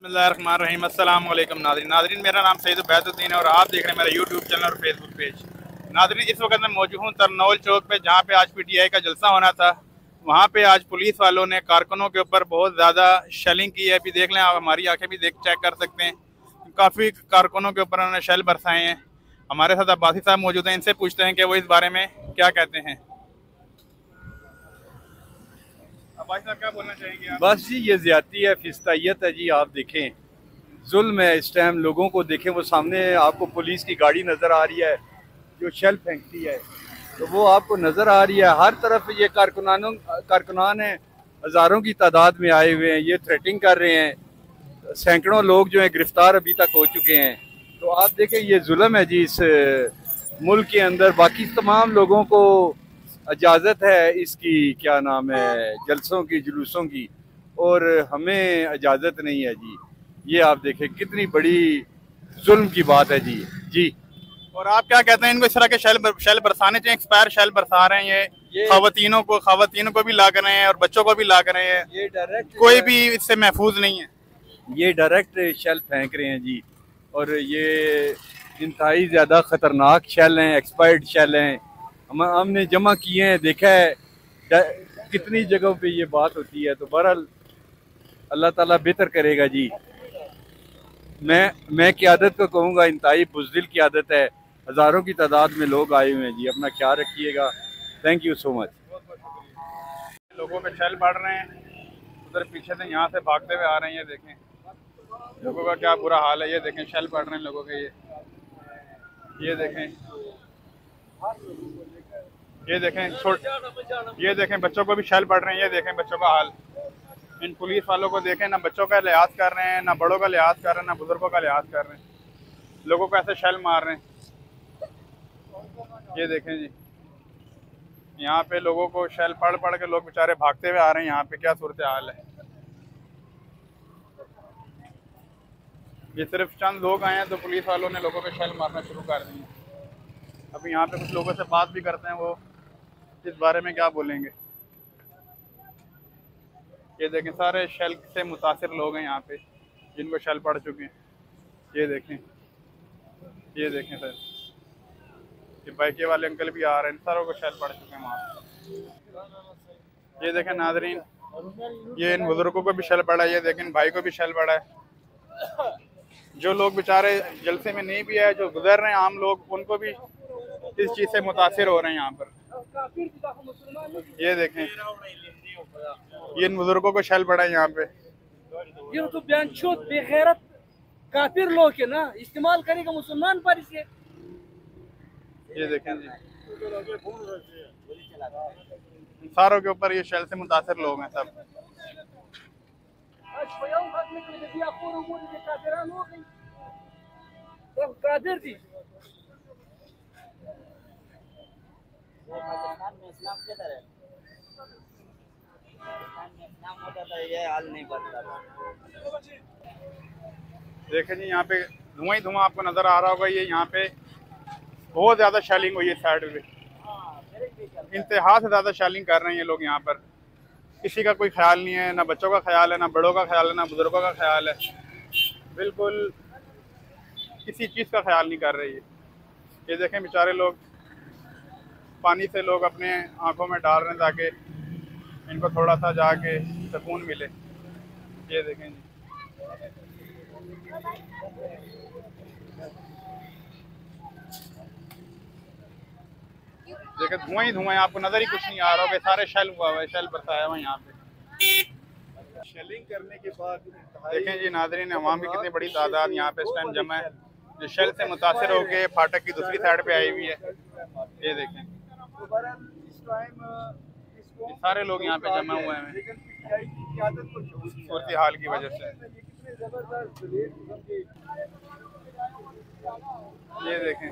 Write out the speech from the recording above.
बिस्मिल्लाहिर्रहमानिर्रहीम। अस्सलाम वालेकुम नाज़रीन, मेरा नाम सईद उबैदुद्दीन है और आप देख रहे हैं मेरा यूट्यूब चैनल और फेसबुक पेज। नाज़रीन, इस वक्त मैं मौजूद हूँ तरनौल चौक पे, जहाँ पे आज पीटीआई का जलसा होना था। वहाँ पे आज पुलिस वालों ने कारकुनों के ऊपर बहुत ज़्यादा शेलिंग की है। अभी देख लें आप, हमारी आंखें भी चेक कर सकते हैं। काफ़ी कारकुनों के ऊपर उन्होंने शेल बरसाए हैं। हमारे साथ अब्बासी साहब मौजूद हैं, इनसे पूछते हैं कि वो इस बारे में क्या कहते हैं। अब्बासी साहब, क्या बोलना चाहेंगे आप? बस जी, ये ज्यादती है, फिस्तायत है जी। आप देखें, जुल्म है इस टाइम। लोगों को देखें, वो सामने आपको पुलिस की गाड़ी नजर आ रही है जो शेल फेंकती है, तो वो आपको नजर आ रही है। हर तरफ ये कारकुनान हैं, हजारों की तादाद में आए हुए हैं। ये थ्रेटिंग कर रहे हैं। सैकड़ों लोग जो हैं गिरफ्तार अभी तक हो चुके हैं। तो आप देखें, ये जुल्म है जी इस मुल्क के अंदर। बाकी तमाम लोगों को इजाज़त है इसकी, क्या नाम है, जलसों की, जुलूसों की, और हमें इजाज़त नहीं है जी। ये आप देखें कितनी बड़ी जुल्म की बात है जी। जी, और आप क्या कहते हैं, इनको इस तरह के शेल बरसाने चाहिए? एक्सपायर शेल बरसा रहे हैं ये खवातीनों को भी ला कर रहे हैं और बच्चों को भी ला कर रहे हैं। ये डायरेक्ट कोई भी इससे महफूज नहीं है। ये डायरेक्ट शेल फेंक रहे हैं जी। और ये इंतहाई ज़्यादा ख़तरनाक शेल हैं, एक्सपायर्ड शेल हैं। हमने जमा किए हैं, देखा है कितनी जगहों पे ये बात होती है। तो बहरहाल अल्लाह ताला बेहतर करेगा जी। मैं क़यादत को कहूँगा, इंतहाई बुज़दिल क़यादत है। हज़ारों की तादाद में लोग आए हुए हैं जी। अपना ख्याल रखिएगा। Thank you so much. लोगों पे शेल पड़ रहे हैं, उधर पीछे से यहाँ से भागते हुए आ रहे हैं। ये देखें लोगों का क्या बुरा हाल है। ये देखें शेल पड़ रहे हैं लोगों के। ये देखें, ये देखें बच्चों को भी शेल पड़ रहे हैं। ये देखें बच्चों का हाल। इन पुलिस वालों को देखें, ना बच्चों का लिहाज कर रहे हैं, ना बड़ों का लिहाज कर रहे हैं, ना बुजुर्गों का लिहाज कर रहे हैं। लोगों को ऐसे शेल मार रहे हैं। ये देखें जी, यहाँ पे लोगों को शेल पड़ पड़ के लोग बेचारे भागते हुए आ रहे हैं। यहाँ पे क्या सूरत हाल है। ये सिर्फ चंद लोग आए हैं तो पुलिस वालों ने लोगों पे शेल मारना शुरू कर दिए। अभी यहाँ पे कुछ लोगों से बात भी करते हैं, वो इस बारे में क्या बोलेंगे। ये देखें, सारे शेल से मुतासिर लोग हैं यहाँ पे, जिनको शेल पड़ चुके हैं। ये देखें सर, ये बाइके वाले अंकल भी आ रहे हैं, सारों को शेल पड़ चुके हैं वहाँ। ये देखें नाजरीन, ये इन बुजुर्गों को भी शेल पड़ा है। ये देखें, भाई को भी शेल पड़ा है। जो लोग बेचारे जलसे में नहीं भी है, जो गुजर रहे हैं आम लोग, उनको भी इस चीज़ से मुतासिर हो रहे हैं यहाँ पर। ये देखें, ये इन बुजुर्गों को शेल पड़ा है यहाँ पे। ये तो बेगैरत काफिर लोग है ना, इस्तेमाल करेगा मुसलमान पर इसे। ये देखें जी, सारों के ऊपर ये शेल से मुतासिर लोग हैं सब। कादिर जी, पाकिस्तान में इस्लाम किधर है? पाकिस्तान में इस्लाम होता था, ये हाल नहीं बनता। देखें जी, यहाँ पे धुआं ही धुआं आपको नजर आ रहा होगा। ये यहाँ पे बहुत ज्यादा शेलिंग हुई है साइड पे, इंतहा से ज्यादा शेलिंग कर रहे हैं ये लोग यहाँ पर। किसी का कोई ख्याल नहीं है, ना बच्चों का ख्याल है, ना बड़ों का ख्याल है, ना बुजुर्गों का ख्याल है। बिल्कुल किसी चीज़ का ख्याल नहीं कर रही है। ये देखें बेचारे लोग, पानी से लोग अपने आंखों में डाल रहे हैं ताकि इनको थोड़ा सा जाके सुकून मिले। ये देखें जी, देखें धुआं ही धुआं है, आपको नजर ही कुछ नहीं आ रहा होगा। सारे शेल हुआ हुआ है, शेल बरसाया हुआ है यहाँ पे। शेलिंग करने के बाद देखें जी नाजरीन, अवाम की कितनी बड़ी तादाद यहाँ पे इस टाइम जमा है, जो शेल से मुतासिर होकर फाटक की दूसरी साइड पे आई हुई है। ये देखें, ये सारे लोग यहाँ पे जमा हुए हैं सूरत हाल की वजह से। ये देखें,